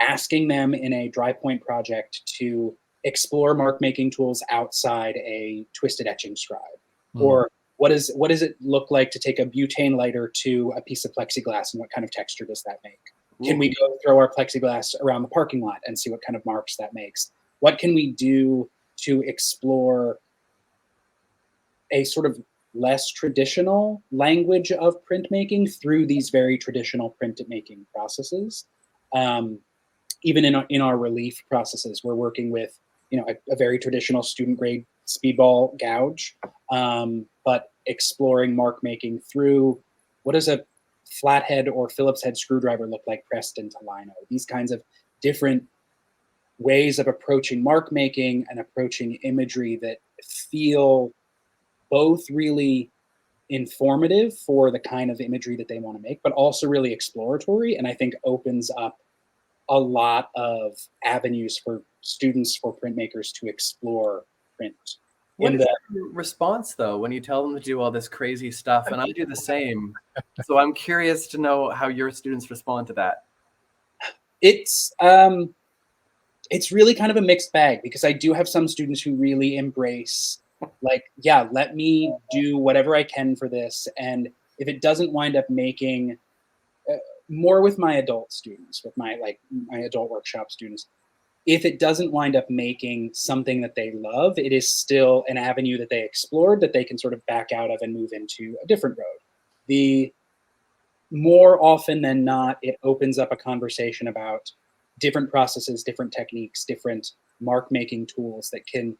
asking them in a dry point project to explore mark making tools outside a twisted etching scribe, or what does it look like to take a butane lighter to a piece of plexiglass and what kind of texture does that make? Can we go throw our plexiglass around the parking lot and see what kind of marks that makes? What can we do to explore a sort of less traditional language of printmaking through these very traditional printmaking processes? Even in our relief processes, we're working with a very traditional student grade speedball gouge, but exploring mark making through what does a flathead or Phillips head screwdriver look like pressed into lino. These kinds of different ways of approaching mark making and approaching imagery that feel both really informative for the kind of imagery that they want to make, but also really exploratory, and I think opens up a lot of avenues for students, for printmakers to explore print. What is your response though when you tell them to do all this crazy stuff? And I do the same. So I'm curious to know how your students respond to that. It's really kind of a mixed bag because I do have some students who really embrace, like, yeah, let me do whatever I can for this. And if it doesn't wind up making more with my adult students, with my adult workshop students, if it doesn't wind up making something that they love, it is still an avenue that they explored that they can sort of back out of and move into a different road. The more often than not, it opens up a conversation about different processes, different techniques, different mark making tools that can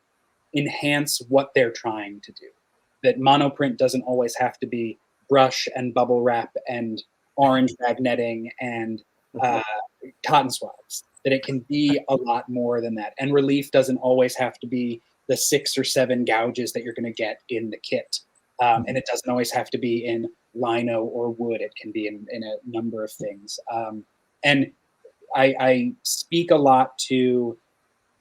enhance what they're trying to do. That monoprint doesn't always have to be brush and bubble wrap and orange magnetting and cotton swabs, that it can be a lot more than that. And relief doesn't always have to be the 6 or 7 gouges that you're going to get in the kit. And it doesn't always have to be in lino or wood. It can be in a number of things. And I speak a lot to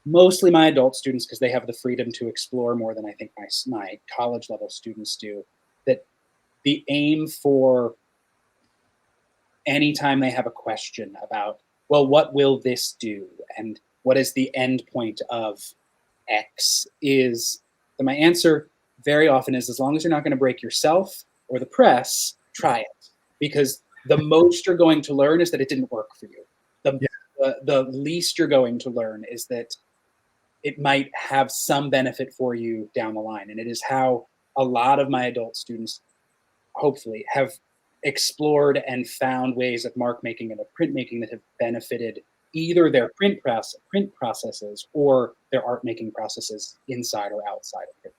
mostly my adult students because they have the freedom to explore more than I think my college level students do. That the aim for anytime they have a question about well, what will this do? And what is the end point of X? Is my answer very often is, as long as you're not going to break yourself or the press, try it. Because the most you're going to learn is that it didn't work for you. The least you're going to learn is that it might have some benefit for you down the line. And it is how a lot of my adult students, hopefully, have explored and found ways of mark making and of printmaking that have benefited either their print processes or their art making processes inside or outside of print.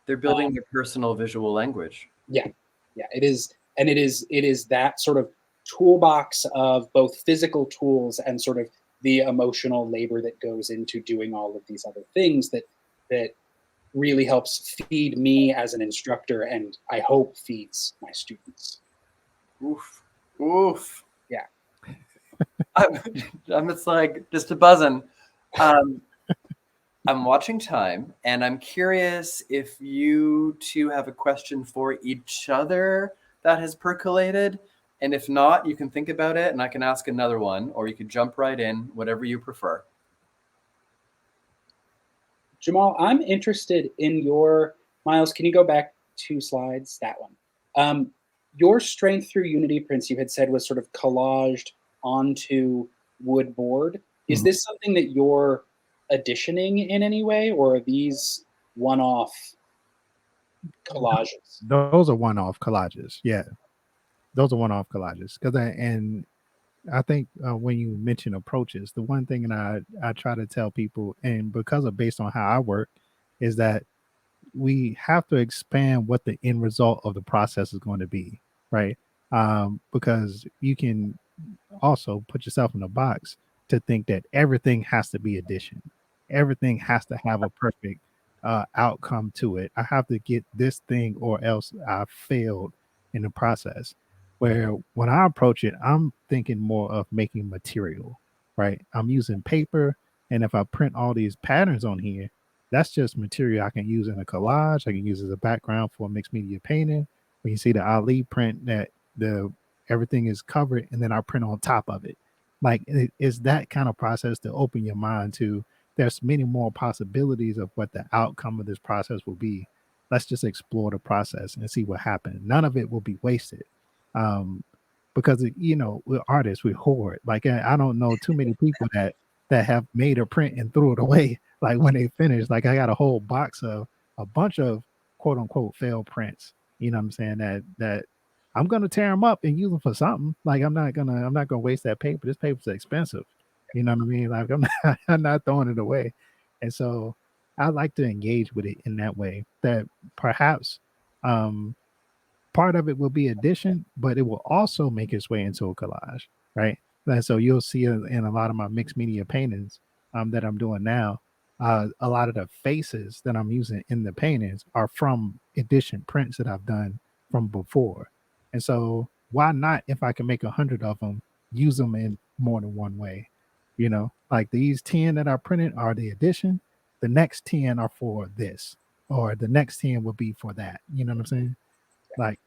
They're building their personal visual language. Yeah, it is, and it is that sort of toolbox of both physical tools and sort of the emotional labor that goes into doing all of these other things that really helps feed me as an instructor, and I hope feeds my students. Oof. Yeah. I'm just like, just a buzzing. I'm watching time, and I'm curious if you two have a question for each other that has percolated. And if not, you can think about it, and I can ask another one, or you could jump right in, whatever you prefer. Jamaal, I'm interested in your, Myles, can you go back 2 slides? That one. Your strength through Unity prints, you had said, was sort of collaged onto wood board. Is this something that you're additioning in any way, or are these one-off collages? Those are one-off collages. Yeah, those are one-off collages. I think when you mention approaches, the one thing that I try to tell people, and because of based on how I work, is that we have to expand what the end result of the process is going to be, right? Because you can also put yourself in a box to think that everything has to be addition. Everything has to have a perfect outcome to it. I have to get this thing or else I failed in the process. Where when I approach it, I'm thinking more of making material, right? I'm using paper, and if I print all these patterns on here, that's just material I can use in a collage. I can use as a background for a mixed media painting. When you see the Ali print, that the everything is covered, and then I print on top of it. Like it's that kind of process to open your mind to. There's many more possibilities of what the outcome of this process will be. Let's just explore the process and see what happens. None of it will be wasted. Because we're artists, we hoard. Like I don't know too many people that have made a print and threw it away. Like when they finish, like I got a whole box of a bunch of quote unquote failed prints. You know what I'm saying? That I'm gonna tear them up and use them for something. Like I'm not gonna waste that paper. This paper's expensive. You know what I mean? Like I'm not throwing it away. And so I like to engage with it in that way. That perhaps part of it will be addition, but it will also make its way into a collage, right? And so you'll see in a lot of my mixed media paintings that I'm doing now, a lot of the faces that I'm using in the paintings are from edition prints that I've done from before. And so why not, if I can make 100 of them, use them in more than one way? Like these 10 that I printed are the edition. The next 10 are for this, or the next 10 will be for that. You know what I'm saying? Like,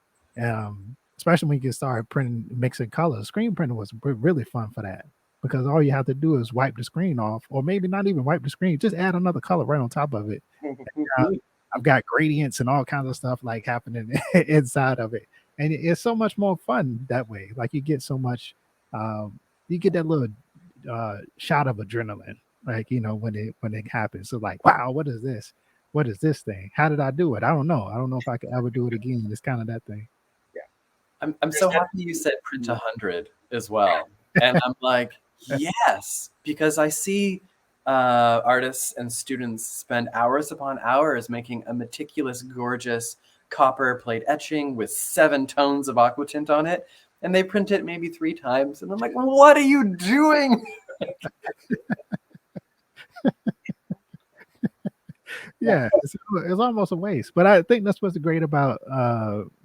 especially when you get started printing, mixing colors. Screen printing was really fun for that, because all you have to do is wipe the screen off, or maybe not even wipe the screen, just add another color right on top of it. I've got gradients and all kinds of stuff like happening inside of it, and it's so much more fun that way. Like you get so much, you get that little shot of adrenaline, like when it happens. So like, wow, what is this? What is this thing? How did I do it? I don't know. I don't know if I could ever do it again. It's kind of that thing. I'm so happy you said print 100 as well. And I'm like, yes, because I see artists and students spend hours upon hours making a meticulous, gorgeous copper plate etching with 7 tones of aqua tint on it. And they print it maybe 3 times. And I'm like, what are you doing? Yeah, it's almost a waste. But I think that's what's great about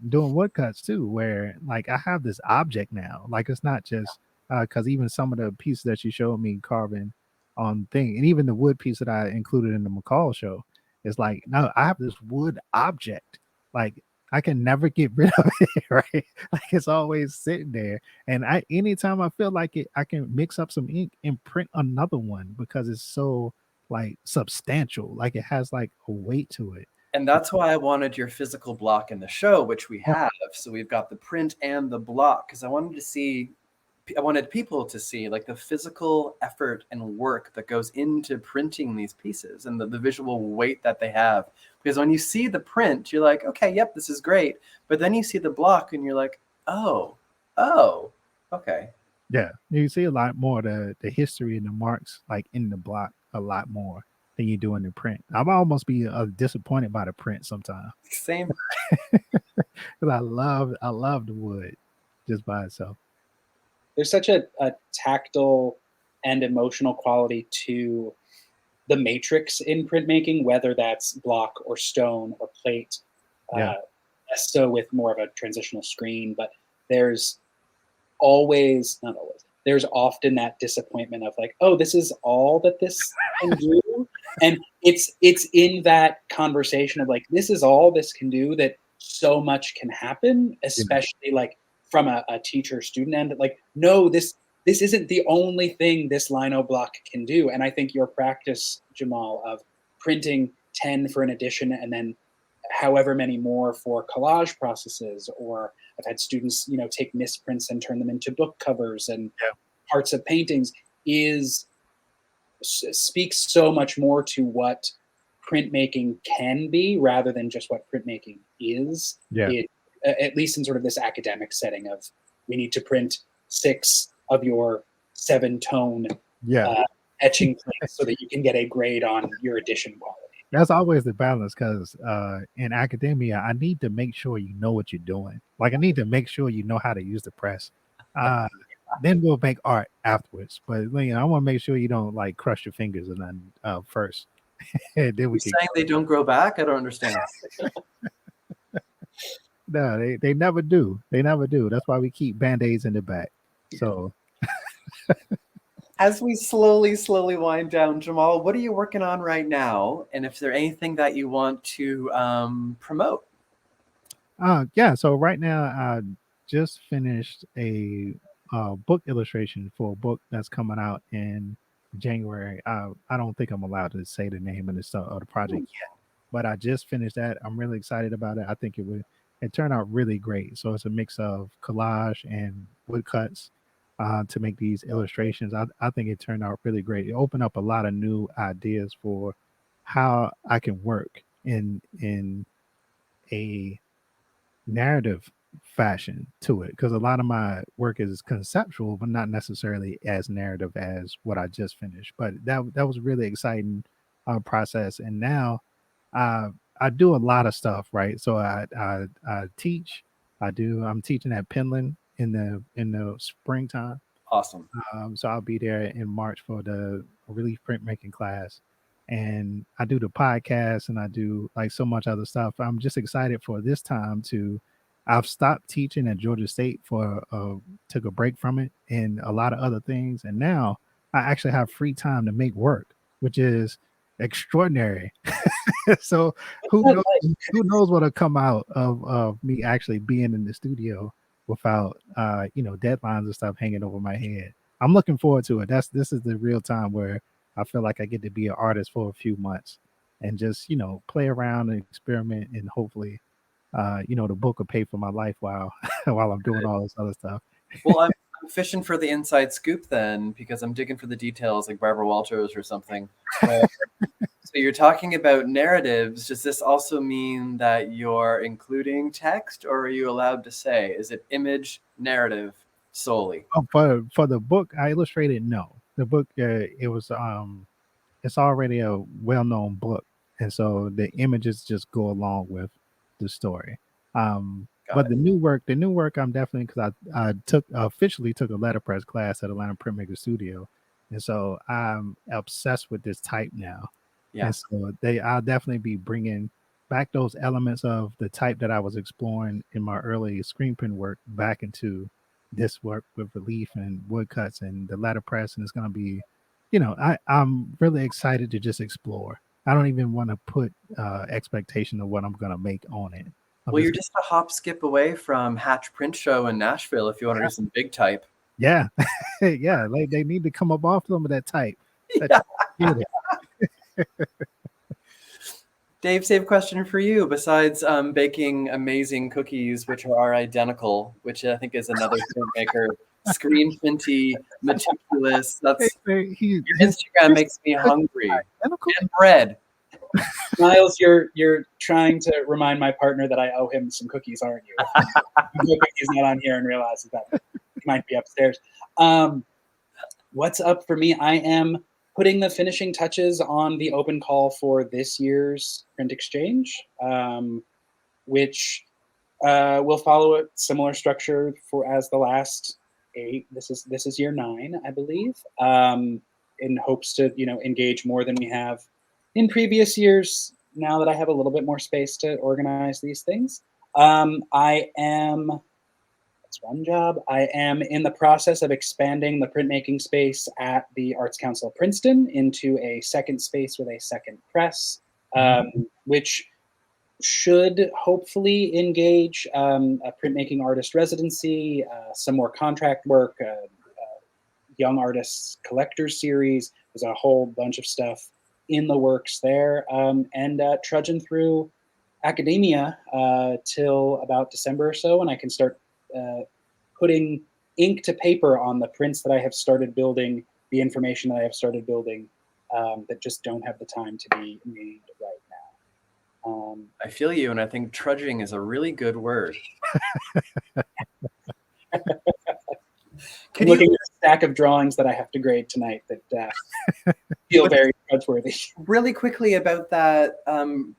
doing woodcuts too, where like I have this object now. Like it's not just because even some of the pieces that you showed me carving on thing, and even the wood piece that I included in the McColl show, is like, no, I have this wood object. Like I can never get rid of it, right? Like it's always sitting there. And anytime I feel like it, I can mix up some ink and print another one because it's so like substantial. Like it has like a weight to it. And that's why I wanted your physical block in the show, which we Yeah. have. So we've got the print and the block, because I wanted people to see like the physical effort and work that goes into printing these pieces and the visual weight that they have. Because when you see the print, you're like, okay, yep, this is great. But then you see the block and you're like, oh, okay. Yeah. You see a lot more the history and the marks like in the block a lot more than you do in the print. I'm almost be disappointed by the print sometimes. Same. Because I love the wood just by itself. There's such a tactile and emotional quality to the matrix in printmaking, whether that's block or stone or plate. Yeah. Less so with more of a transitional screen, but there's always, not always, there's often that disappointment of like, oh, this is all that this can do. And it's in that conversation of like, this is all this can do, that so much can happen, especially like from a teacher student end. Like, no, this isn't the only thing this lino block can do. And I think your practice, Jamaal, of printing 10 for an edition and then however many more for collage processes, or I've had students, take misprints and turn them into book covers and parts of paintings, speaks so much more to what printmaking can be rather than just what printmaking is. Yeah. At least in sort of this academic setting of, we need to print 6 of your 7-tone etching plates so that you can get a grade on your edition quality. That's always the balance, because in academia, I need to make sure you know what you're doing. Like I need to make sure you know how to use the press. Then we'll make art afterwards. But I want to make sure you don't like crush your fingers and then first. And then You're saying they don't grow back? I don't understand. No, they never do. They never do. That's why we keep band-aids in the back. So As we slowly wind down, Jamaal, what are you working on right now? And if there's anything that you want to promote? yeah. So right now, I just finished a book illustration for a book that's coming out in January. I don't think I'm allowed to say the name of the project yet, but I just finished that. I'm really excited about it. I think it turned out really great. So it's a mix of collage and woodcuts to make these illustrations. I think it turned out really great. It opened up a lot of new ideas for how I can work in a narrative fashion to it, because a lot of my work is conceptual but not necessarily as narrative as what I just finished. But that was a really exciting process. And now I do a lot of stuff, right? So I teach. I'm teaching at Penland in the springtime. Awesome. So I'll be there in March for the relief printmaking class, and I do the podcast, and I do like so much other stuff. I'm just excited for this time I've stopped teaching at Georgia State took a break from it and a lot of other things, and now I actually have free time to make work, which is extraordinary. So who knows what'll come out of me actually being in the studio without deadlines and stuff hanging over my head. I'm looking forward to it. This is the real time where I feel like I get to be an artist for a few months and just play around and experiment, and hopefully the book will pay for my life while I'm doing all this other stuff. Well, I'm fishing for the inside scoop then, because I'm digging for the details like Barbara Walters or something. So you're talking about narratives. Does this also mean that you're including text, or are you allowed to say, is it image narrative solely? Oh, for the book I illustrated, no. The book it's already a well-known book, and so the images just go along with the story. But the new work, I'm definitely, because I officially took a letterpress class at Atlanta Printmaker Studio, and so I'm obsessed with this type now. Yeah. And so I'll definitely be bringing back those elements of the type that I was exploring in my early screen print work back into this work with relief and woodcuts and the letterpress. And it's going to be, I'm really excited to just explore. I don't even want to put expectation of what I'm going to make on it. I'll Well, you're visit. just a hop skip away from Hatch Print Show in Nashville if you want to do some big type. Yeah. Yeah, like they need to come up off some of that type. That Yeah. get it. Dave, save question for you. Besides baking amazing cookies, which are identical, which I think is another printmaker, screen printy, meticulous. Hey, That's man, your he's Instagram makes me hungry. identical. And bread. Myles, you're trying to remind my partner that I owe him some cookies, aren't you? I'm hoping he's not on here and realizes that he might be upstairs. What's up for me? I am putting the finishing touches on the open call for this year's print exchange, which will follow a similar structure for as the last 8. This is year 9, I believe. In hopes to engage more than we have in previous years. Now that I have a little bit more space to organize these things, I am. That's one job. I am in the process of expanding the printmaking space at the Arts Council of Princeton into a second space with a second press, which should hopefully engage a printmaking artist residency, some more contract work, young artists collectors series. There's a whole bunch of stuff in the works there, and trudging through academia till about December or so, and I can start putting ink to paper on the prints that I have started building, the information that I have started building, that just don't have the time to be made right now. I feel you, and I think trudging is a really good word. I'm looking at a stack of drawings that I have to grade tonight that feel very trudgeworthy. Really quickly about that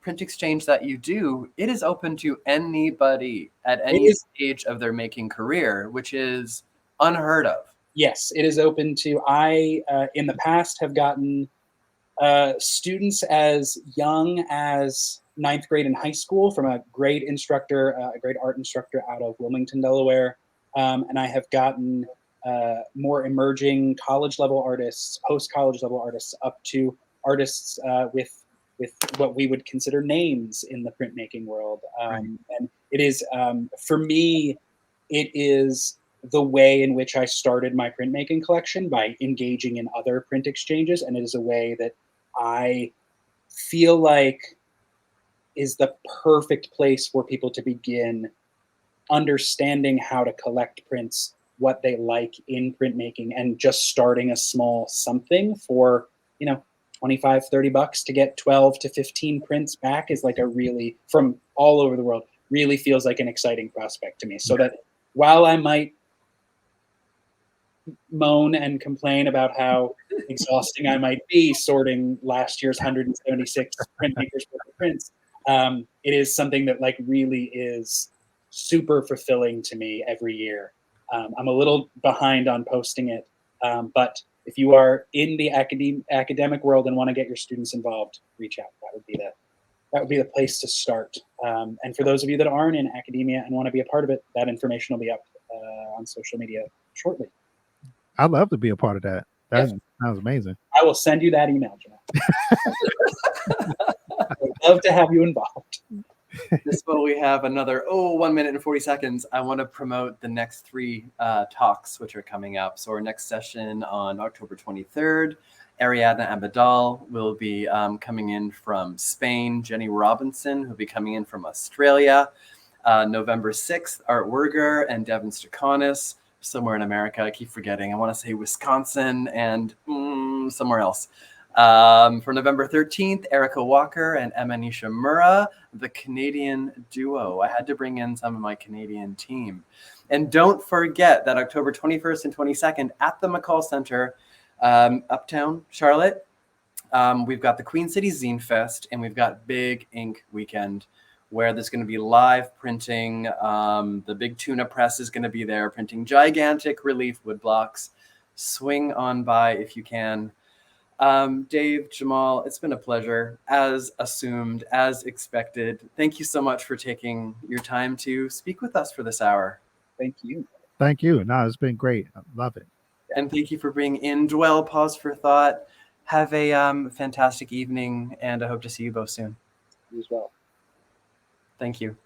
print exchange that you do, it is open to anybody at any stage of their making career, which is unheard of. Yes, it is open to. I, in the past, have gotten students as young as 9th grade in high school from a great instructor, a great art instructor out of Wilmington, Delaware. And I have gotten more emerging college level artists, post college level artists, up to artists with what we would consider names in the printmaking world. And it is, for me, it is the way in which I started my printmaking collection, by engaging in other print exchanges. And it is a way that I feel like is the perfect place for people to begin understanding how to collect prints, what they like in printmaking, and just starting a small something for, $25-$30 to get 12 to 15 prints back is like a really, from all over the world, really feels like an exciting prospect to me. So that while I might moan and complain about how exhausting I might be sorting last year's 176 printmakers worth of prints, it is something that really is super fulfilling to me every year. I'm a little behind on posting it, but if you are in the academic world and want to get your students involved, reach out. That would be the place to start. And for those of you that aren't in academia and want to be a part of it, that information will be up on social media shortly. I'd love to be a part of that. That sounds amazing. I will send you that email, Jamal. I would love to have you involved. This one we have another 1 minute and 40 seconds. I want to promote the next 3 talks which are coming up. So our next session on October 23rd, Ariadna Abadal will be coming in from Spain. Jenny Robinson will be coming in from Australia. November 6th, Art Werger and Devin Stakanis, somewhere in America. I keep forgetting. I want to say Wisconsin and somewhere else. For November 13th, Erica Walker and Emma Nishimura, the Canadian duo. I had to bring in some of my Canadian team. And don't forget that October 21st and 22nd at the McColl Center, Uptown, Charlotte, we've got the Queen City Zine Fest, and we've got Big Ink Weekend, where there's going to be live printing. The Big Tuna Press is going to be there, printing gigantic relief woodblocks. Swing on by if you can. Dave, Jamal, it's been a pleasure, as assumed, as expected. Thank you so much for taking your time to speak with us for this hour. Thank you. Thank you. No, it's been great. I love it. And thank you for bringing in Dwell, Pause for Thought. Have a fantastic evening, and I hope to see you both soon. You as well. Thank you.